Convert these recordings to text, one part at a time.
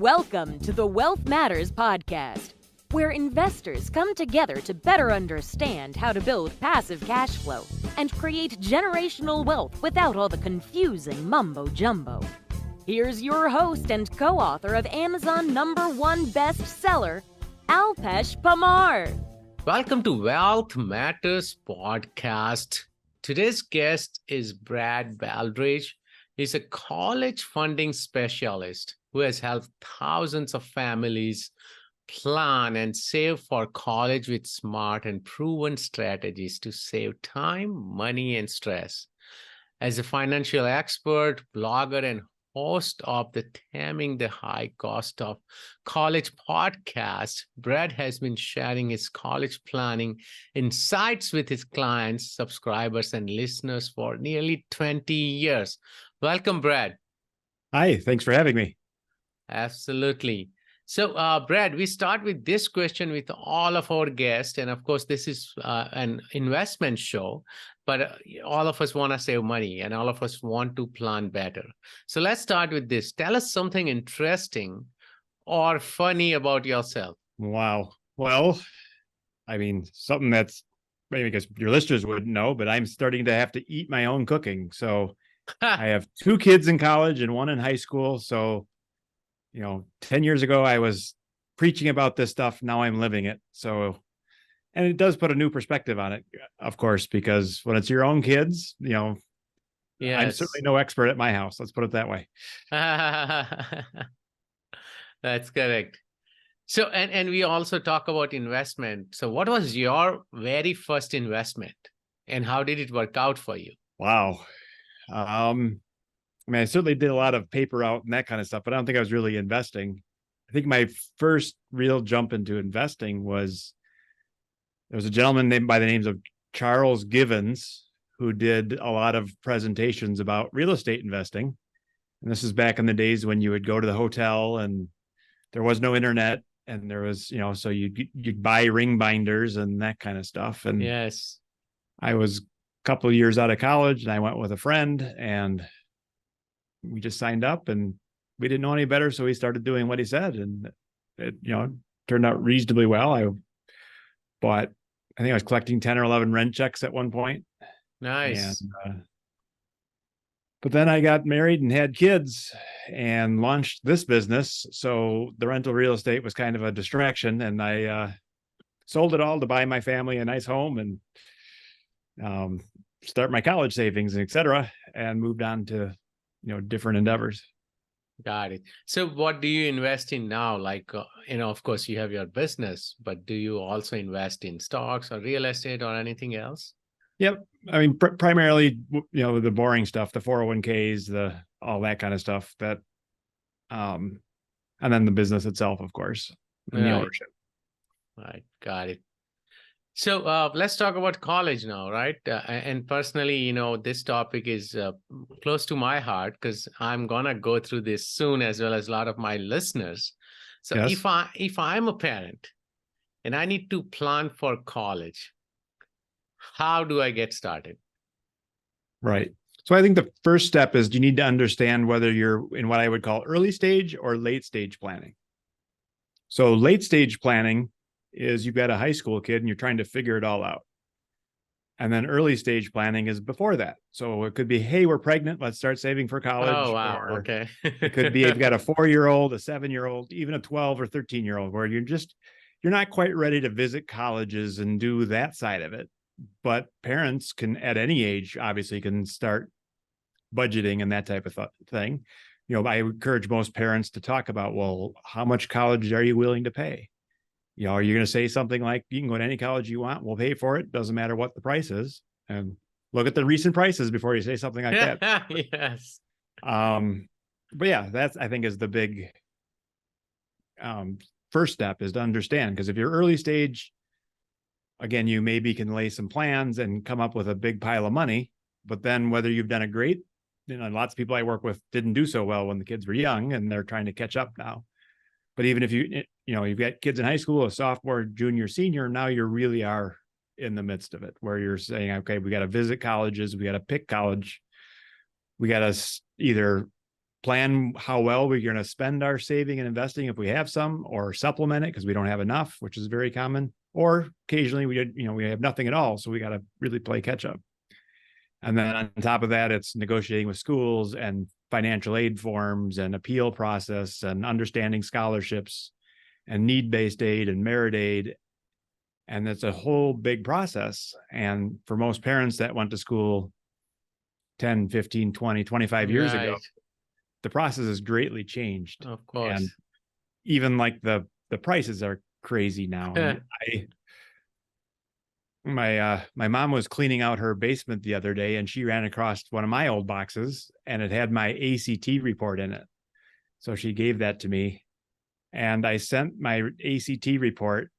Welcome to the Wealth Matters podcast, where investors come together to better understand how to build passive cash flow and create generational wealth without all the confusing mumbo-jumbo. Here's your host and co-author of Amazon #1 bestseller, Alpesh Pamar. Welcome to Wealth Matters podcast. Today's guest is Brad Baldridge. He's a college funding specialist who has helped thousands of families plan and save for college with smart and proven strategies to save time, money, and stress. As a financial expert, blogger, and host of the Taming the High Cost of College podcast, Brad has been sharing his college planning insights with his clients, subscribers, and listeners for nearly 20 years. Welcome, Brad. Hi, thanks for having me. Absolutely. So, Brad, we start with this question with all of our guests. And of course, this is an investment show, but all of us want to save money and all of us want to plan better. So let's start with this. Tell us something interesting or funny about yourself. Wow. Well, something that's maybe because your listeners wouldn't know, but I'm starting to have to eat my own cooking. So I have 2 kids in college and 1 in high school. So 10 years ago, I was preaching about this stuff. Now I'm living it. So, and it does put a new perspective on it, of course, because when it's your own kids, I'm certainly no expert at my house. Let's put it that way. That's correct. So, and we also talk about investment. So what was your very first investment and how did it work out for you? Wow. I certainly did a lot of paper route and that kind of stuff, but I don't think I was really investing. I think my first real jump into investing was, there was a gentleman named by the names of Charles Givens, who did a lot of presentations about real estate investing. And this is back in the days when you would go to the hotel and there was no internet and there was, so you'd buy ring binders and that kind of stuff. And yes, I was a couple of years out of college and I went with a friend and we just signed up and we didn't know any better. So we started doing what he said and it, turned out reasonably well. I think I was collecting 10 or 11 rent checks at one point. Nice. But then I got married and had kids and launched this business. So the rental real estate was kind of a distraction and I sold it all to buy my family a nice home and start my college savings, et cetera, and moved on to different endeavors. Got it. So what do you invest in now? Like, of course you have your business, but do you also invest in stocks or real estate or anything else? Yep. Primarily, the boring stuff, the 401ks, all that kind of stuff that, and then the business itself, of course, and the ownership. Right. Got it. So let's talk about college now, right? And personally, this topic is close to my heart because I'm gonna go through this soon, as well as a lot of my listeners. So yes. if I'm a parent and I need to plan for college, how do I get started? Right. So I think the first step is you need to understand whether you're in what I would call early stage or late stage planning. So late stage planning is you've got a high school kid and you're trying to figure it all out. And then early stage planning is before that. So it could be, hey, we're pregnant, let's start saving for college. Oh, wow. Okay. It could be you've got a 4-year-old, a 7-year-old, even a 12 or 13-year-old, where you're not quite ready to visit colleges and do that side of it. But parents can, at any age, obviously can start budgeting and that type of thing. I encourage most parents to talk about, well, how much college are you willing to pay? Are you going to say something like, you can go to any college you want, we'll pay for it, doesn't matter what the price is, and look at the recent prices before you say something like that. Yes. But yeah, that's, I think, is the big first step, is to understand, because if you're early stage, again, you maybe can lay some plans and come up with a big pile of money, but then whether you've done a great, lots of people I work with didn't do so well when the kids were young and they're trying to catch up now. But even if you've got kids in high school, a sophomore, junior, senior, now you really are in the midst of it, where you're saying, okay, we got to visit colleges, we got to pick college, we got to either plan how well we're going to spend our saving and investing if we have some, or supplement it because we don't have enough, which is very common. Or occasionally we have nothing at all, so we got to really play catch up. And then on top of that, it's negotiating with schools and financial aid forms and appeal process and understanding scholarships and need-based aid and merit aid. And it's a whole big process. And for most parents that went to school 10, 15, 20, 25 years ago, the process has greatly changed. Of course. And even like the prices are crazy now. My mom was cleaning out her basement the other day, and she ran across one of my old boxes, and it had my ACT report in it. So she gave that to me, and I sent my ACT report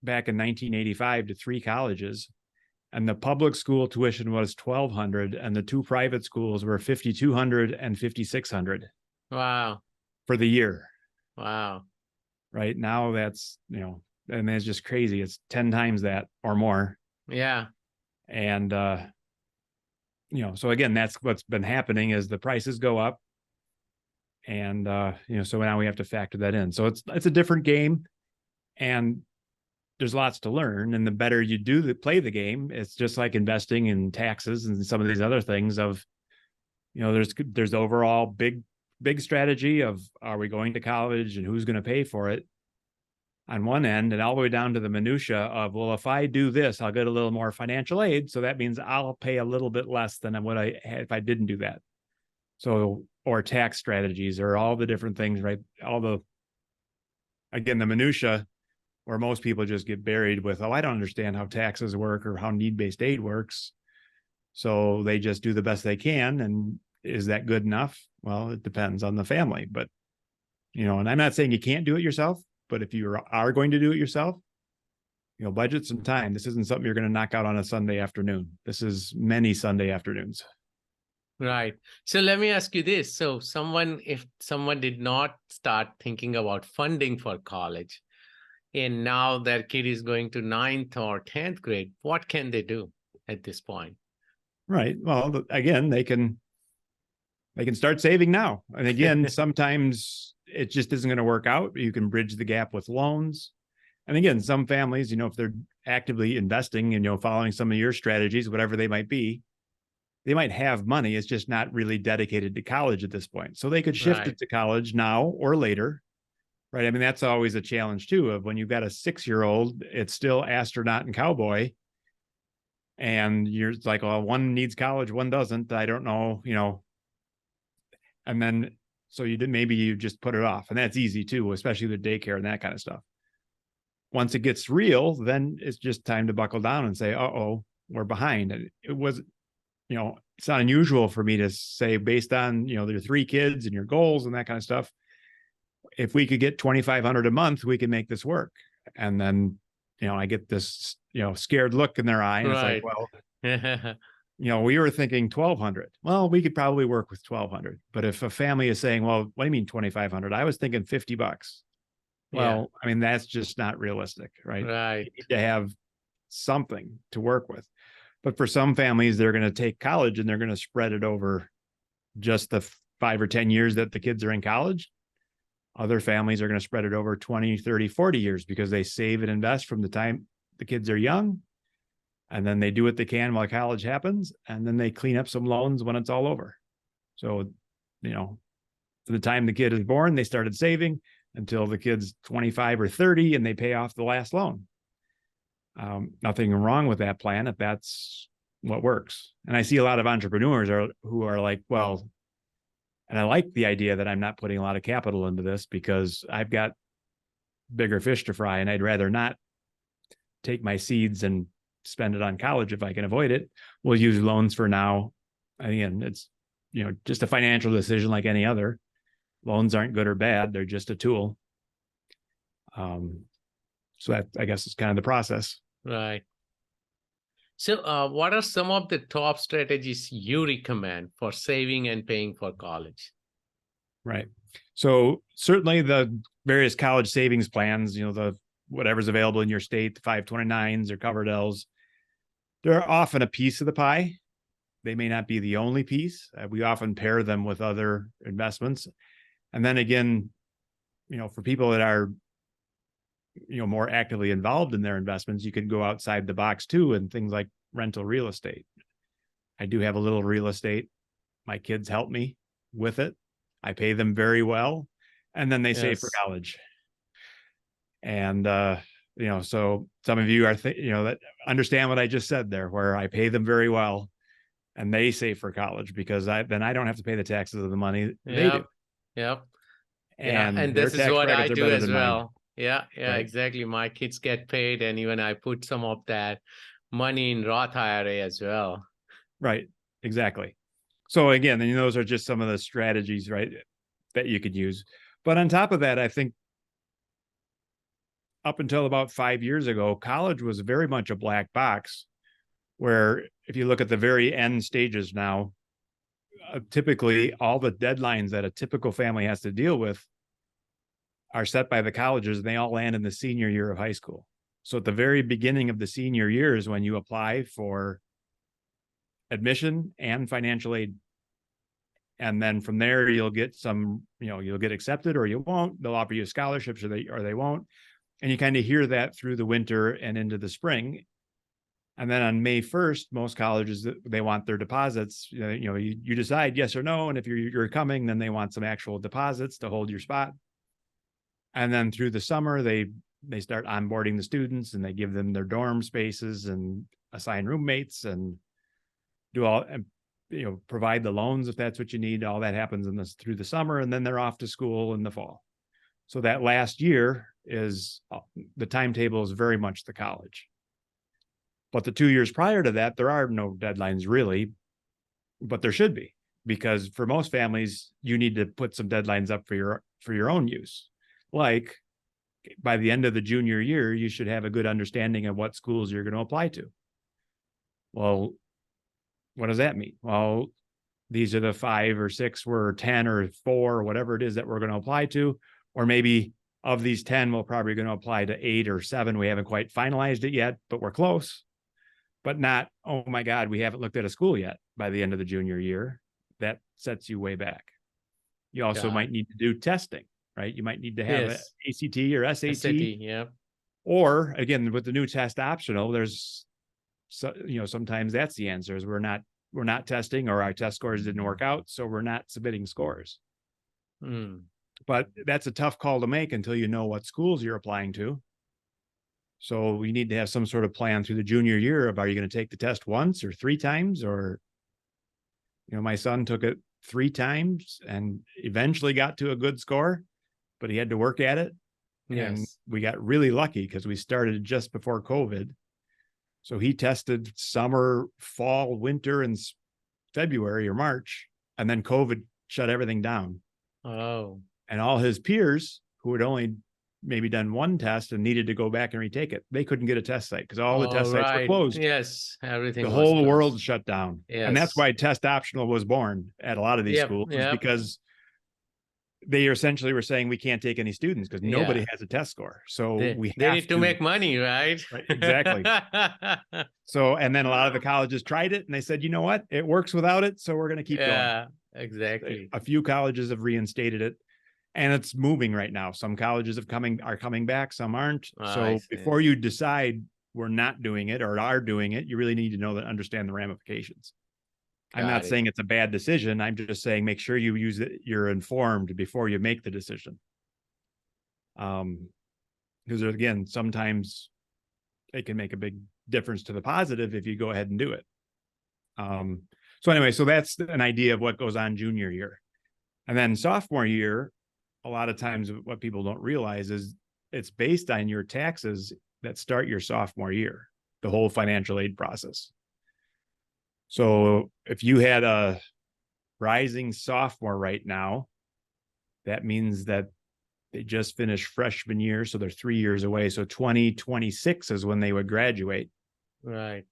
back in 1985 to 3 colleges, and the public school tuition was $1,200, and the 2 private schools were $5,200 and $5,600. Wow. For the year. Wow. Right now, that's and it's just crazy. It's 10 times that or more. Yeah. And, so again, that's what's been happening is the prices go up. And, so now we have to factor that in. So it's a different game, and there's lots to learn. And the better you play the game, it's just like investing in taxes and some of these other things of, there's the overall big strategy of, are we going to college and who's going to pay for it on one end, and all the way down to the minutia of, well, if I do this, I'll get a little more financial aid. So that means I'll pay a little bit less than what I had if I didn't do that. So, or tax strategies, or all the different things, right? Again, the minutia where most people just get buried with, I don't understand how taxes work or how need-based aid works. So they just do the best they can. And is that good enough? Well, it depends on the family, but, and I'm not saying you can't do it yourself, but if you are going to do it yourself, budget some time. This isn't something you're going to knock out on a Sunday afternoon. This is many Sunday afternoons. Right. So let me ask you this. So if someone did not start thinking about funding for college, and now their kid is going to 9th or 10th grade, what can they do at this point? Right. Well, again, they can start saving now. And again, sometimes it just isn't going to work out. You can bridge the gap with loans. And again, some families, if they're actively investing and, following some of your strategies, whatever they might be, they might have money. It's just not really dedicated to college at this point. So they could shift it to college now or later. Right. I mean, that's always a challenge too, of when you've got a 6-year-old, it's still astronaut and cowboy. And you're like, well, one needs college, one doesn't. I don't know, and then, so maybe you just put it off, and that's easy too, especially with daycare and that kind of stuff. Once it gets real, then it's just time to buckle down and say, we're behind. And it was, it's not unusual for me to say, based on, your 3 kids and your goals and that kind of stuff, if we could get $2,500 a month, we can make this work. And then, I get this, scared look in their eye, and it's like, well, we were thinking 1,200. Well, we could probably work with 1,200. But if a family is saying, well, what do you mean 2,500? I was thinking $50. Well, I mean, that's just not realistic, right? Right. You need to have something to work with. But for some families, they're going to take college and they're going to spread it over just the 5 or 10 years that the kids are in college. Other families are going to spread it over 20, 30, 40 years because they save and invest from the time the kids are young. And then they do what they can while college happens. And then they clean up some loans when it's all over. So, for the time the kid is born, they started saving until the kid's 25 or 30 and they pay off the last loan. Nothing wrong with that plan if that's what works. And I see a lot of entrepreneurs who are like, well, and I like the idea that I'm not putting a lot of capital into this because I've got bigger fish to fry, and I'd rather not take my seeds and spend it on college if I can avoid it. We'll use loans for now. Again, it's, just a financial decision like any other. Loans aren't good or bad. They're just a tool. So that, I guess, is kind of the process. Right. So what are some of the top strategies you recommend for saving and paying for college? Right. So certainly the various college savings plans, whatever's available in your state, the 529s or Coverdell's, they're often a piece of the pie. they may not be the only piece. We often pair them with other investments. And then again, for people that are, more actively involved in their investments, you can go outside the box too, and things like rental real estate. I do have a little real estate. My kids help me with it. I pay them very well. And then they save for Yes. college. And, so some of you are, that understand what I just said there, where I pay them very well and they save for college, because then I don't have to pay the taxes of the money they do. Yep. Yeah. And And their this is tax what I brackets are do better as than mine. well. Yeah. Yeah, Right. exactly. My kids get paid, and even I put some of that money in Roth IRA as well. Right. Exactly. So again, those are just some of the strategies, right, that you could use. But on top of that, I think up until about 5 years ago, college was very much a black box, where if you look at the very end stages now, typically all the deadlines that a typical family has to deal with are set by the colleges, and they all land in the senior year of high school. So at the very beginning of the senior year is when you apply for admission and financial aid. And then from there, you'll get you'll get accepted or you won't. They'll offer you scholarships or they won't. And you kind of hear that through the winter and into the spring. And then on May 1st, most colleges, they want their deposits. You decide yes or no. And if you're coming, then they want some actual deposits to hold your spot. And then through the summer, they start onboarding the students, and they give them their dorm spaces and assign roommates and do all, provide the loans if that's what you need. All that happens through the summer, and then they're off to school in the fall. So that last year is the timetable is very much the college. But the 2 years prior to that, there are no deadlines really, but there should be, because for most families, you need to put some deadlines up for your own use. Like by the end of the junior year, you should have a good understanding of what schools you're going to apply to. Well, what does that mean? Well, these are the 5 or 6 or 10 or 4 or whatever it is that we're going to apply to. Or maybe of these 10, we're probably going to apply to 8 or 7. We haven't quite finalized it yet, but we're close. But not, oh my God, we haven't looked at a school yet by the end of the junior year. That sets you way back. You also might need to do testing, right? You might need to have an ACT or SAT. Yeah. Or again, with the new test optional, there's, sometimes that's the answer is we're not testing, or our test scores didn't work out, so we're not submitting scores. But that's a tough call to make until you know what schools you're applying to. So we need to have some sort of plan through the junior year of, are you going to take the test once or 3 times? Or, my son took it 3 times and eventually got to a good score, but he had to work at it. Yes. And we got really lucky because we started just before COVID. So he tested summer, fall, winter, and February or March, and then COVID shut everything down. Oh. And all his peers who had only maybe done 1 test and needed to go back and retake it, they couldn't get a test site because all the test sites were closed. Yes, everything. The whole world shut down. Yes. And that's why test optional was born at a lot of these schools, because they essentially were saying we can't take any students because nobody has a test score. So they need to make money, right? Right, exactly. So, and then a lot of the colleges tried it and they said, you know what, it works without it, so we're going to keep going. Yeah, exactly. A few colleges have reinstated it, and it's moving right now. Some colleges are coming back, some aren't. So before you decide we're not doing it or are doing it, you really need to understand the ramifications. I'm not saying it's a bad decision. I'm just saying make sure you use it. You're informed before you make the decision. Because again, sometimes it can make a big difference to the positive if you go ahead and do it. So anyway, so that's an idea of what goes on junior year. And then sophomore year, a lot of times what people don't realize is it's based on your taxes that start your sophomore year, the whole financial aid process. So if you had a rising sophomore right now, that means that they just finished freshman year. So they're 3 years away. So 2026 is when they would graduate. Right.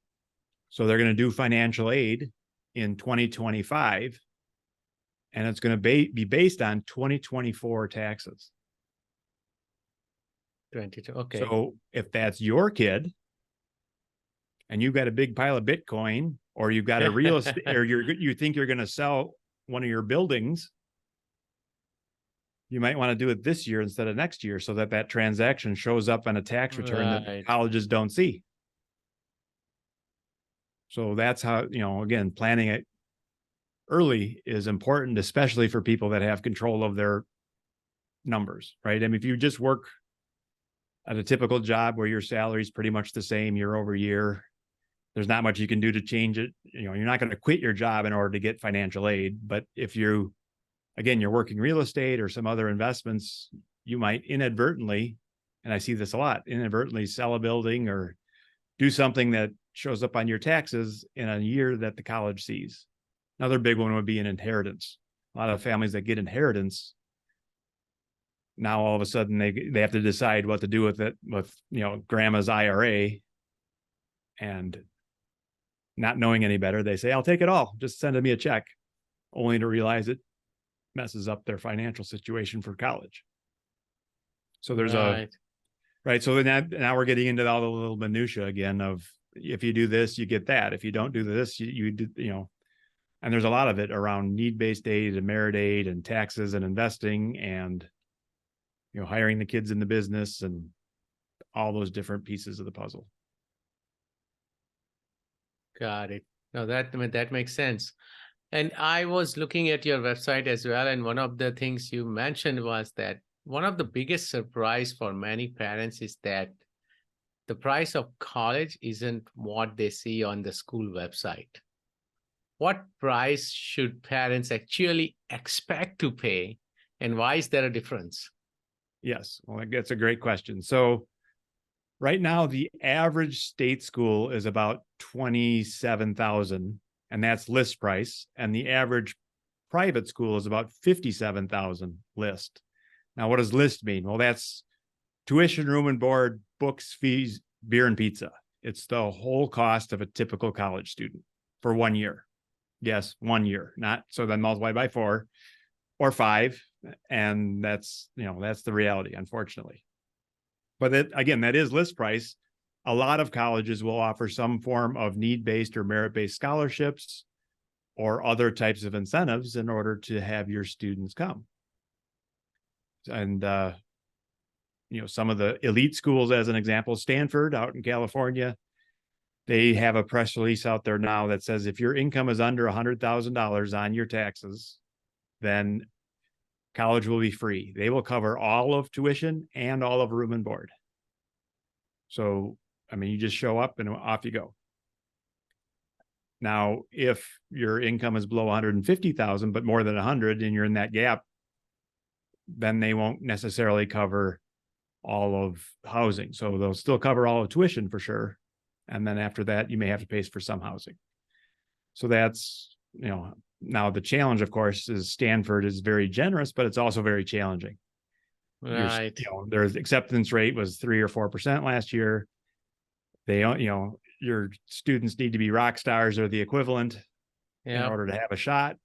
So they're going to do financial aid in 2025. And it's going to be based on 2024 taxes. 22. Okay. So if that's your kid and you've got a big pile of Bitcoin or you've got a real estate, or you think you're going to sell one of your buildings, you might want to do it this year instead of next year so that that transaction shows up on a tax return that colleges don't see. So that's how, again, planning it early is important, especially for people that have control of their numbers, right? I mean, if you just work at a typical job where your salary is pretty much the same year over year, there's not much you can do to change it. You're not going to quit your job in order to get financial aid. But if you're working real estate or some other investments, you might inadvertently, and I see this a lot, inadvertently sell a building or do something that shows up on your taxes in a year that the college sees. Another big one would be an inheritance. A lot of families that get inheritance, now all of a sudden they have to decide what to do with it, with grandma's IRA, and not knowing any better, they say, I'll take it all, just send me a check, only to realize it messes up their financial situation for college. So there's right. So then now we're getting into all the little minutia again of, if you do this, you get that. If you don't do this, you do, and there's a lot of it around need-based aid and merit aid and taxes and investing and, hiring the kids in the business and all those different pieces of the puzzle. Got it. No, that makes sense. And I was looking at your website as well, and one of the things you mentioned was that one of the biggest surprise for many parents is that the price of college isn't what they see on the school website. What price should parents actually expect to pay, and why is there a difference? Yes, well, that's a great question. So right now, the average state school is about $27,000, and that's list price. And the average private school is about $57,000 list. Now, what does list mean? Well, that's tuition, room and board, books, fees, beer, and pizza. It's the whole cost of a typical college student for 1 year. Yes, 1 year, not so then multiply by 4 or 5. And that's the reality, unfortunately. But that is list price. A lot of colleges will offer some form of need-based or merit-based scholarships or other types of incentives in order to have your students come. And, some of the elite schools, as an example, Stanford out in California, they have a press release out there now that says if your income is under $100,000 on your taxes, then college will be free. They will cover all of tuition and all of room and board. So, you just show up and off you go. Now, if your income is below 150,000, but more than 100, and you're in that gap, then they won't necessarily cover all of housing. So they'll still cover all of tuition for sure. And then after that, you may have to pay for some housing. So that's, now the challenge, of course, is Stanford is very generous, but it's also very challenging. Right. Their acceptance rate was 3 or 4% last year. They, your students need to be rock stars or the equivalent in order to have a shot.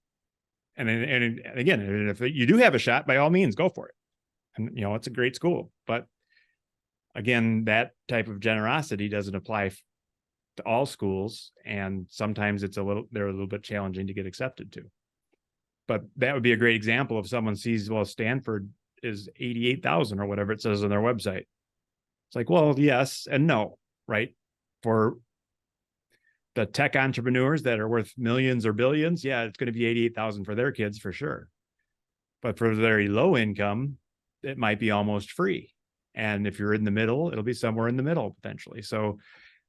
And again, if you do have a shot, by all means, go for it. And, it's a great school. But again, that type of generosity doesn't apply to all schools. And sometimes they're a little bit challenging to get accepted to. But that would be a great example if someone sees, well, Stanford is 88,000 or whatever it says on their website. It's like, well, yes and no, right? For the tech entrepreneurs that are worth millions or billions, yeah, it's going to be 88,000 for their kids for sure. But for very low income, it might be almost free. And if you're in the middle, it'll be somewhere in the middle potentially. So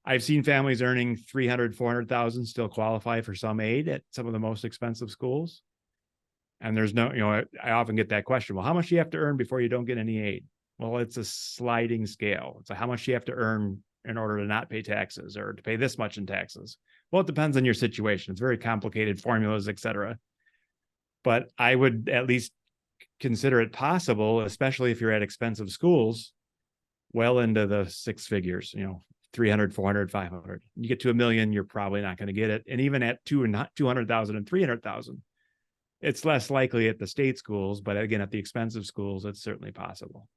I've seen families earning 300, 400,000 still qualify for some aid at some of the most expensive schools. And there's no, I often get that question. Well, how much do you have to earn before you don't get any aid? Well, it's a sliding scale. It's like, how much do you have to earn in order to not pay taxes or to pay this much in taxes? Well, it depends on your situation. It's very complicated formulas, et cetera. But I would at least consider it possible, especially if you're at expensive schools, well into the six figures, 300, 400, 500. You get to $1 million, you're probably not going to get it. And even at 200,000 and 300,000, it's less likely at the state schools, but again, at the expensive schools, it's certainly possible.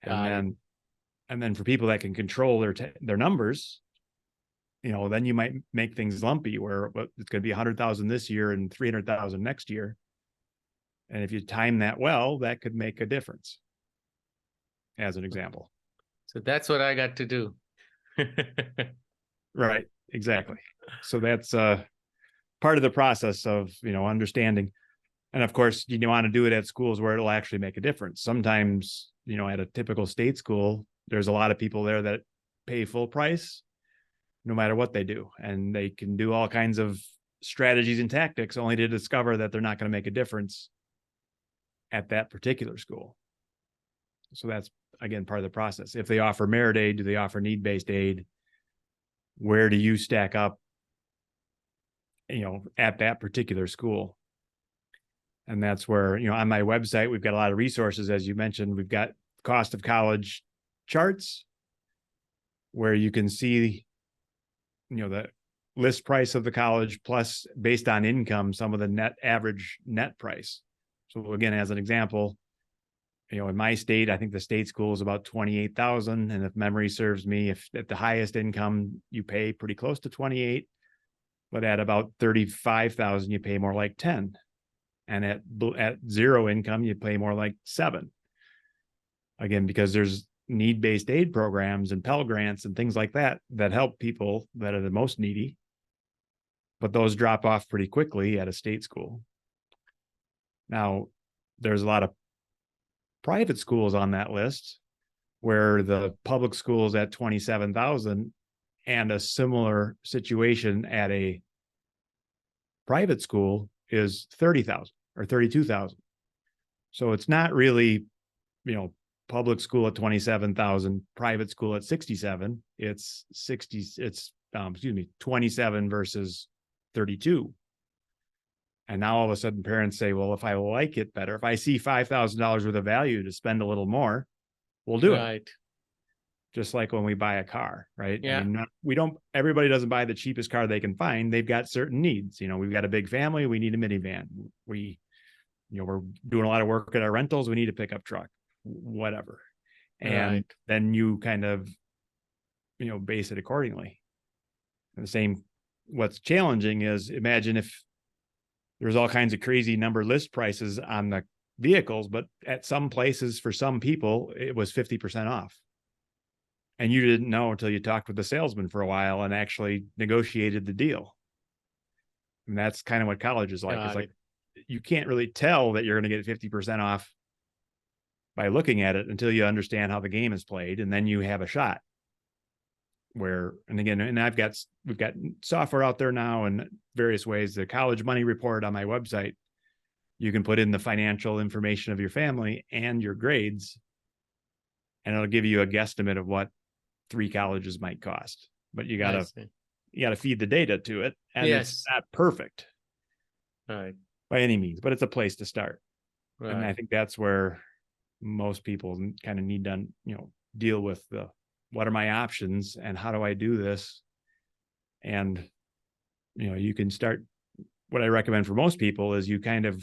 And then for people that can control their numbers, then you might make things lumpy where it's going to be 100,000 this year and 300,000 next year. And if you time that well, that could make a difference, as an example. So that's what I got to do. Right. Exactly. So that's part of the process of, understanding. And of course, you want to do it at schools where it'll actually make a difference. Sometimes, at a typical state school, there's a lot of people there that pay full price no matter what they do. And they can do all kinds of strategies and tactics only to discover that they're not going to make a difference at that particular school. So that's, again, part of the process. If they offer merit aid, do they offer need-based aid? Where do you stack up, at that particular school? And that's where, on my website, we've got a lot of resources. As you mentioned, we've got cost of college charts where you can see, the list price of the college plus, based on income, some of the average net price. So again, as an example, in my state, I think the state school is about 28,000. And if memory serves me, if at the highest income, you pay pretty close to 28, but at about 35,000, you pay more like 10. And at zero income, you pay more like 7. Again, because there's need-based aid programs and Pell Grants and things like that help people that are the most needy, but those drop off pretty quickly at a state school. Now, there's a lot of private schools on that list where the public school is at 27,000 and a similar situation at a private school is 30,000 or 32,000. So it's not really, public school at 27,000, private school at 67. It's 27 versus 32. And now all of a sudden parents say, well, if I like it better, if I see $5,000 worth of value to spend a little more, we'll do it. Just like when we buy a car, right? Yeah. Everybody doesn't buy the cheapest car they can find. They've got certain needs. We've got a big family. We need a minivan. We're doing a lot of work at our rentals. We need a pickup truck, whatever. And then you kind of, base it accordingly. And the same, what's challenging is, imagine if there's all kinds of crazy number list prices on the vehicles, but at some places for some people, it was 50% off. And you didn't know until you talked with the salesman for a while and actually negotiated the deal. And that's kind of what college is like. It's like, you can't really tell that you're going to get 50% off by looking at it until you understand how the game is played. And then you have a shot we've got software out there now in various ways. The college money report on my website, you can put in the financial information of your family and your grades, and it'll give you a guesstimate of what 3 colleges might cost. But you gotta feed the data to it, and it's not perfect, right, by any means, but it's a place to start. Right. And I think that's where most people kind of need to, deal with what are my options and how do I do this? And, you can start, what I recommend for most people is you kind of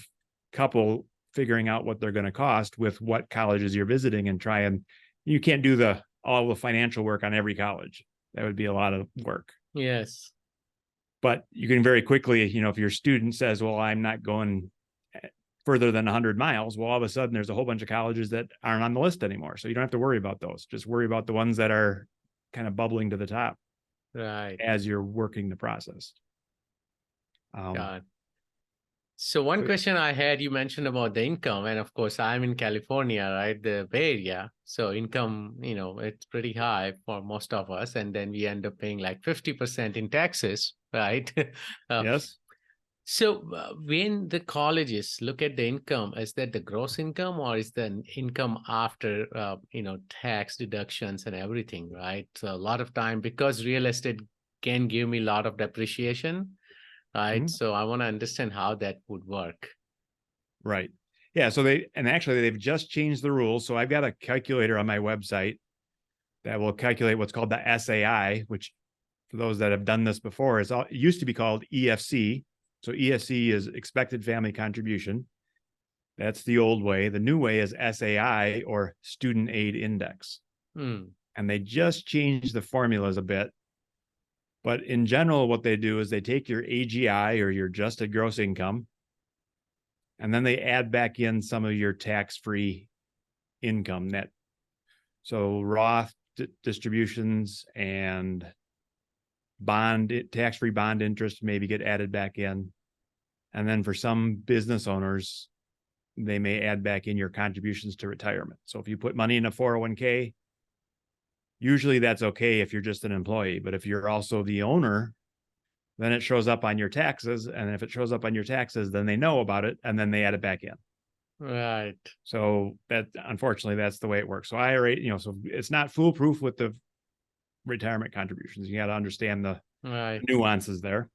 couple figuring out what they're going to cost with what colleges you're visiting, and you can't do all the financial work on every college. That would be a lot of work. Yes. But you can very quickly, if your student says, well, I'm not going further than 100 miles, well, all of a sudden there's a whole bunch of colleges that aren't on the list anymore. So you don't have to worry about those. Just worry about the ones that are kind of bubbling to the top, right, as you're working the process. God. So one question I had, you mentioned about the income, and of course I'm in California, right? The Bay Area. So income, it's pretty high for most of us. And then we end up paying like 50% in taxes, right? Yes. So when the colleges look at the income, is that the gross income, or is the income after, tax deductions and everything, right? So a lot of time, because real estate can give me a lot of depreciation, right? Mm-hmm. So I want to understand how that would work. Right. Yeah. So they've just changed the rules. So I've got a calculator on my website that will calculate what's called the SAI, which for those that have done this before, it used to be called EFC. So EFC is expected family contribution. That's the old way. The new way is SAI, or student aid index. And they just changed the formulas a bit, But in general, what they do is they take your AGI, or your adjusted gross income, and then they add back in some of your tax-free income net. So Roth distributions and tax-free bond interest maybe get added back in. And then for some business owners, they may add back in your contributions to retirement. So if you put money in a 401k, usually that's okay if you're just an employee. But if you're also the owner, then it shows up on your taxes. And if it shows up on your taxes, then they know about it and then they add it back in. Right. So that, unfortunately, that's the way it works. So IRA, so it's not foolproof with the retirement contributions. You got to understand the nuances there.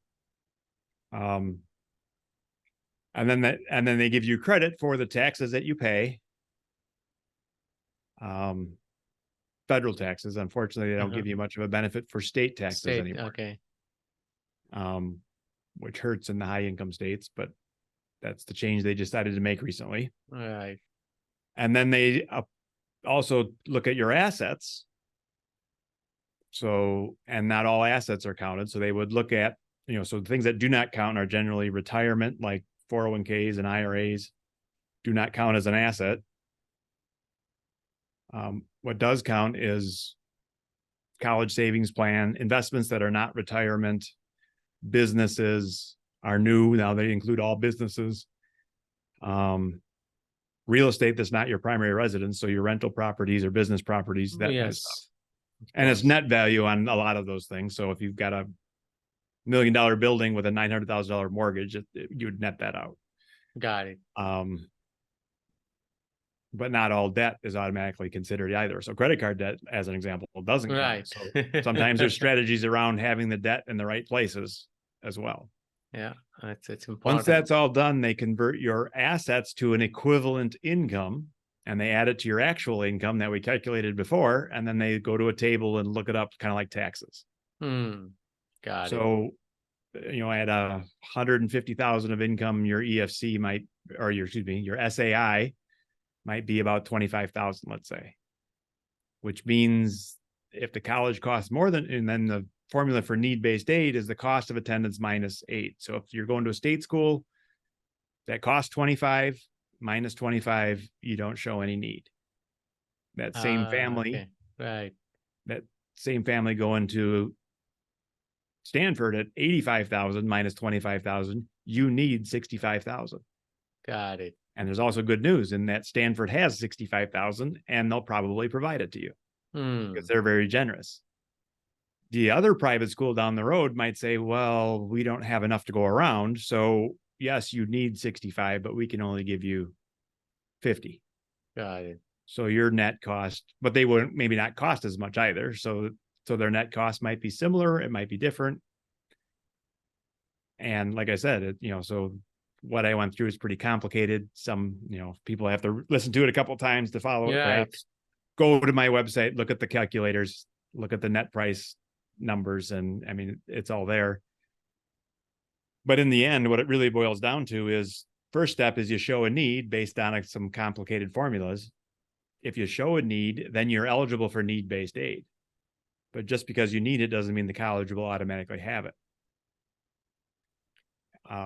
And then they give you credit for the taxes that you pay. Federal taxes. Unfortunately, they don't give you much of a benefit for state taxes anymore. Okay. Which hurts in the high income states, but that's the change they decided to make recently. Right. And then they also look at your assets. So, and not all assets are counted. So they would look at, so things that do not count are generally retirement, like 401ks and IRAs do not count as an asset. What does count is college savings plan, investments that are not retirement, businesses are new. Now they include all businesses. Real estate that's not your primary residence, so your rental properties or business properties, that kind of stuff. And it's net value on a lot of those things. So if you've got a $1 million building with a $900,000 mortgage, you would net that out. Got it. But not all debt is automatically considered either. So credit card debt, as an example, doesn't count. Right. So sometimes there's strategies around having the debt in the right places as well. Yeah, it's important. Once that's all done, they convert your assets to an equivalent income, and they add it to your actual income that we calculated before, and then they go to a table and look it up, kind of like taxes. Got it. So, at 150,000 of income, your EFC might, or your SAI might be about 25,000, let's say, which means if the college costs more than, and then the formula for need-based aid is the cost of attendance minus 8. So if you're going to a state school that costs 25 minus 25, you don't show any need. That same family, right? That same family going to Stanford at 85,000 minus 25,000, you need 65,000. Got it. And there's also good news in that Stanford has 65,000, and they'll probably provide it to you because they're very generous. The other private school down the road might say, well, we don't have enough to go around. So yes, you need 65, but we can only give you 50. Got it. So your net cost, but they wouldn't maybe not cost as much either. So their net cost might be similar. It might be different. And like I said, so what I went through is pretty complicated. Some, people have to listen to it a couple of times to follow it. Perhaps go to my website, look at the calculators, look at the net price numbers, and I mean, it's all there. But in the end, what it really boils down to is, first step is you show a need based on some complicated formulas. If you show a need, then you're eligible for need-based aid. But just because you need it doesn't mean the college will automatically have it.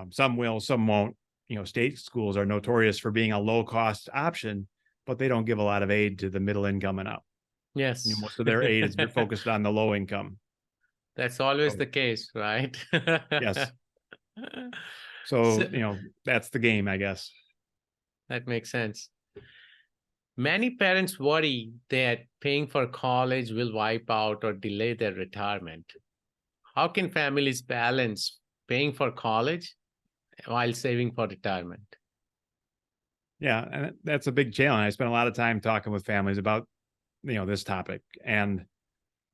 Some will, some won't. State schools are notorious for being a low-cost option, but they don't give a lot of aid to the middle income and up. Yes. Most of their aid is focused on the low income. That's always the case, right? Yes. So, that's the game, I guess. That makes sense. Many parents worry that paying for college will wipe out or delay their retirement. How can families balance paying for college while saving for retirement? Yeah, and that's a big challenge. I spent a lot of time talking with families about, this topic. And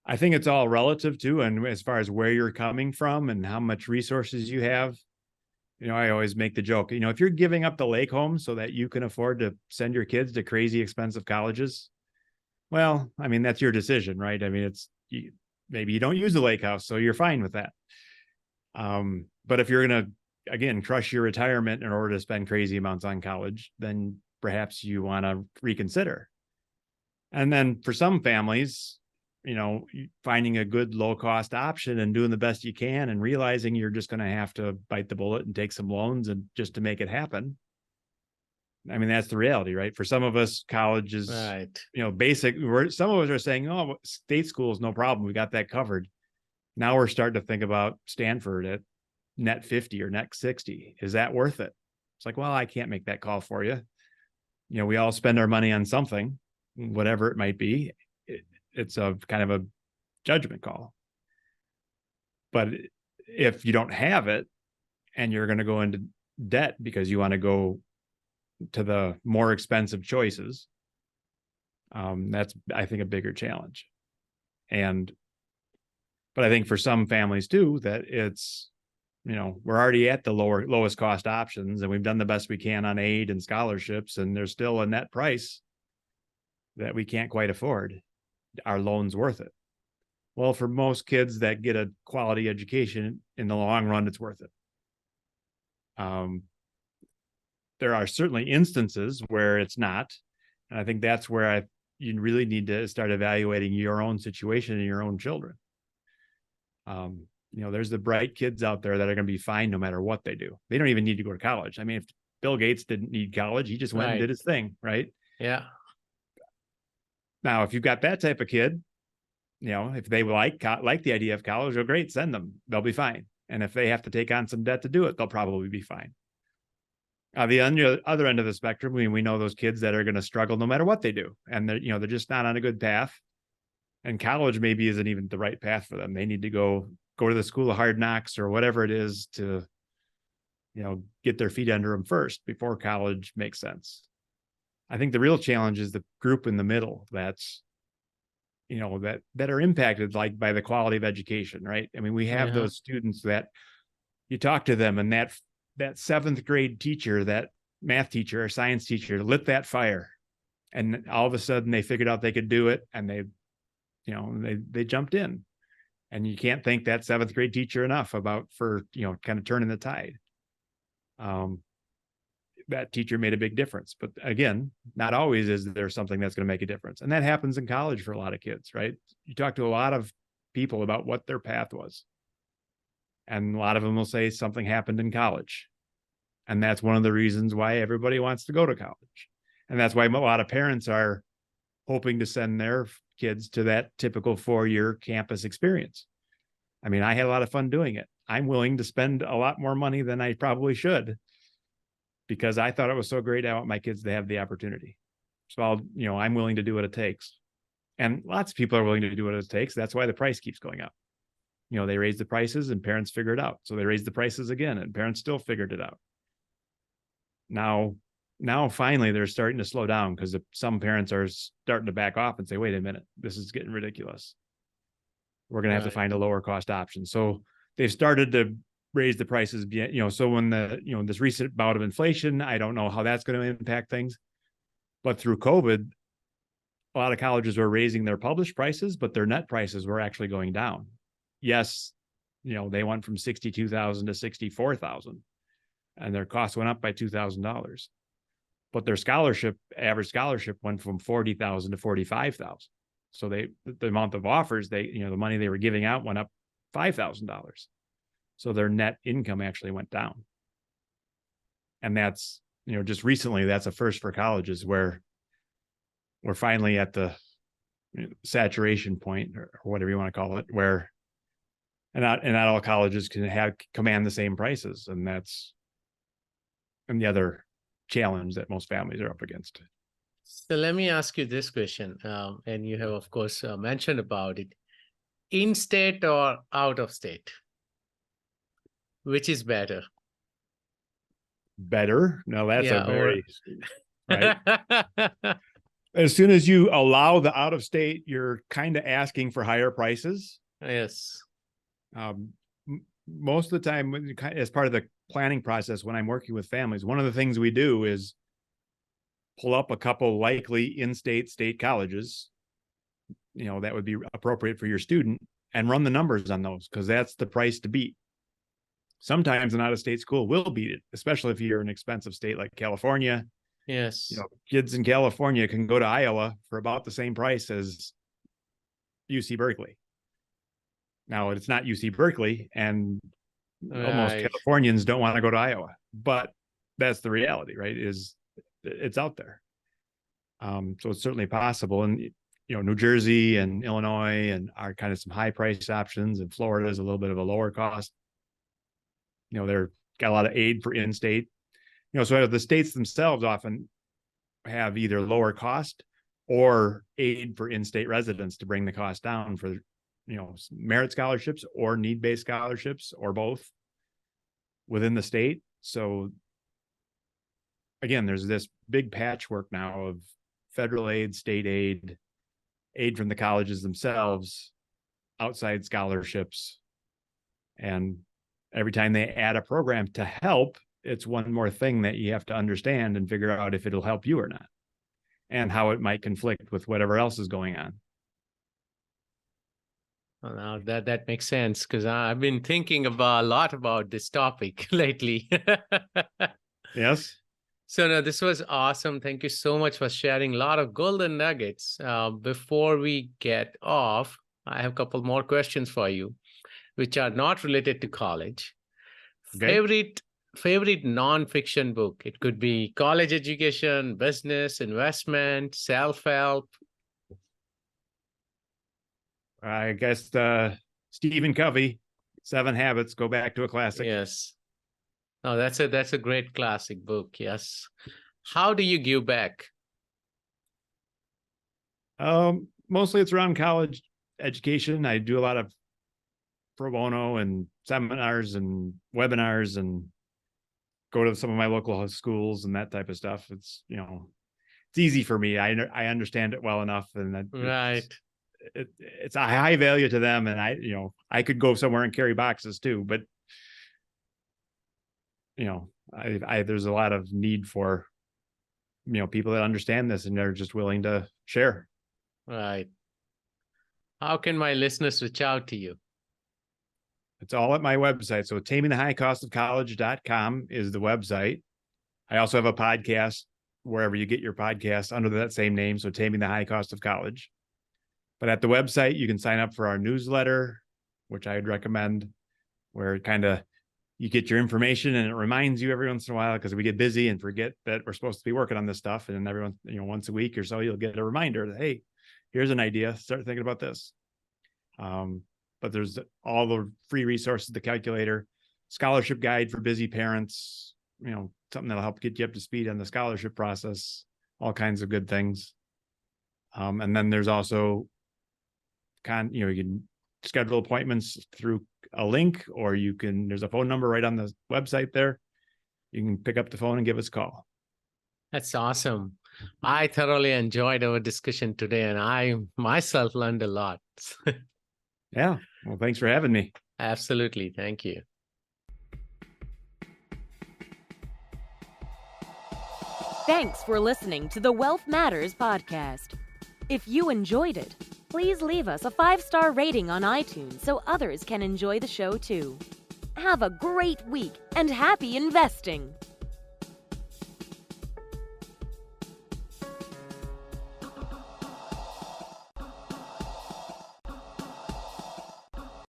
I think it's all relative too. And as far as where you're coming from and how much resources you have, I always make the joke, if you're giving up the lake home so that you can afford to send your kids to crazy expensive colleges, well, I mean, that's your decision, right? I mean, maybe you don't use the lake house, so you're fine with that. But if you're going to, again, crush your retirement in order to spend crazy amounts on college, then perhaps you want to reconsider. And then for some families, finding a good low cost option and doing the best you can and realizing you're just going to have to bite the bullet and take some loans and just to make it happen. I mean, that's the reality, right? For some of us, college is, Right. basic. Some of us are saying, oh, state school is no problem. We got that covered. Now we're starting to think about Stanford at net 50 or net 60. Is that worth it? It's like, well, I can't make that call for you. We all spend our money on something, whatever it might be. It's a kind of a judgment call. But if you don't have it and you're going to go into debt because you want to go to the more expensive choices, that's, I think, a bigger challenge. But I think for some families too, that it's, we're already at the lowest cost options and we've done the best we can on aid and scholarships, and there's still a net price that we can't quite afford. Are loans worth it? Well, for most kids that get a quality education in the long run, it's worth it. There are certainly instances where it's not. And I think that's where you really need to start evaluating your own situation and your own children. There's the bright kids out there that are going to be fine no matter what they do. They don't even need to go to college. I mean, if Bill Gates didn't need college, he just went and did his thing, right? Yeah. Now, if you've got that type of kid, if they like the idea of college, well, great, send them. They'll be fine. And if they have to take on some debt to do it, they'll probably be fine. The other end of the spectrum, we know those kids that are going to struggle no matter what they do, and they're just not on a good path. And college maybe isn't even the right path for them. They need to go to the school of hard knocks or whatever it is to, get their feet under them first before college makes sense. I think the real challenge is the group in the middle that's, that are impacted like by the quality of education, right? I mean, we have those students that you talk to them and that seventh grade teacher, that math teacher or science teacher lit that fire, and all of a sudden they figured out they could do it, and they jumped in. And you can't thank that seventh grade teacher enough for kind of turning the tide. That teacher made a big difference. But again, not always is there something that's going to make a difference. And that happens in college for a lot of kids, right? You talk to a lot of people about what their path was, and a lot of them will say something happened in college. And that's one of the reasons why everybody wants to go to college. And that's why a lot of parents are hoping to send their kids to that typical 4-year campus experience. I mean, I had a lot of fun doing it. I'm willing to spend a lot more money than I probably should because I thought it was so great. I want my kids to have the opportunity. So I'm willing to do what it takes. And lots of people are willing to do what it takes. That's why the price keeps going up. They raise the prices and parents figure it out. So they raise the prices again and parents still figured it out. Now finally they're starting to slow down because some parents are starting to back off and say, wait a minute, this is getting ridiculous. We're going to have to find a lower cost option. So they've started to raise the prices, so when this recent bout of inflation, I don't know how that's going to impact things. But through COVID, a lot of colleges were raising their published prices, but their net prices were actually going down. Yes, they went from $62,000 to $64,000, and their costs went up by $2,000. But their average scholarship went from $40,000 to $45,000. So the amount of offers the money they were giving out went up $5,000. So their net income actually went down. And that's, just recently, that's a first for colleges where we're finally at the saturation point or whatever you want to call it, where and not all colleges can command the same prices. And that's the other challenge that most families are up against. So let me ask you this question, and you have, of course, mentioned about it. In state or out of state? Which is better? Better? No, that's right. As soon as you allow the out of state, you're kind of asking for higher prices. Yes. Most of the time, as part of the planning process, when I'm working with families, one of the things we do is pull up a couple likely in-state state colleges, that would be appropriate for your student, and run the numbers on those, because that's the price to beat. Sometimes an out-of-state school will beat it, especially if you're an expensive state like California. Yes. Kids in California can go to Iowa for about the same price as UC Berkeley. Now it's not UC Berkeley, and almost Right. Californians don't want to go to Iowa, but that's the reality, right? Is it's out there. So it's certainly possible. And, New Jersey and Illinois and are kind of some high price options, and Florida is a little bit of a lower cost. They're got a lot of aid for in-state, so the states themselves often have either lower cost or aid for in-state residents to bring the cost down for, merit scholarships or need-based scholarships or both within the state. So again, there's this big patchwork now of federal aid, state aid from the colleges themselves, outside scholarships. And every time they add a program to help, it's one more thing that you have to understand and figure out if it'll help you or not, and how it might conflict with whatever else is going on. Well, now that makes sense, because I've been thinking a lot about this topic lately. Yes. So no, this was awesome. Thank you so much for sharing a lot of golden nuggets. Before we get off, I have a couple more questions for you, which are not related to college. Okay. Favorite nonfiction book? It could be college education, business, investment, self-help. I guess Stephen Covey, 7 Habits, go back to a classic. Yes. Oh, that's a great classic book. Yes. How do you give back? Mostly it's around college education. I do a lot of pro bono and seminars and webinars, and go to some of my local schools and that type of stuff. It's easy for me. I understand it well enough, and Right. It's a high value to them. And I could go somewhere and carry boxes too, but there's a lot of need for people that understand this and they're just willing to share. Right. How can my listeners reach out to you? It's all at my website. So tamingthehighcostofcollege.com is the website. I also have a podcast wherever you get your podcasts under that same name. So Taming the High Cost of College. But at the website, you can sign up for our newsletter, which I'd recommend, where you get your information and it reminds you every once in a while, because we get busy and forget that we're supposed to be working on this stuff. And everyone, once a week or so, you'll get a reminder that, hey, here's an idea, start thinking about this. But there's all the free resources, the calculator, scholarship guide for busy parents, something that'll help get you up to speed on the scholarship process, all kinds of good things. And then there's also you can schedule appointments through a link, or there's a phone number right on the website there. You can pick up the phone and give us a call. That's awesome. I thoroughly enjoyed our discussion today, and I myself learned a lot. Yeah. Well, thanks for having me. Absolutely. Thank you. Thanks for listening to the Wealth Matters podcast. If you enjoyed it, please leave us a 5-star rating on iTunes so others can enjoy the show too. Have a great week and happy investing!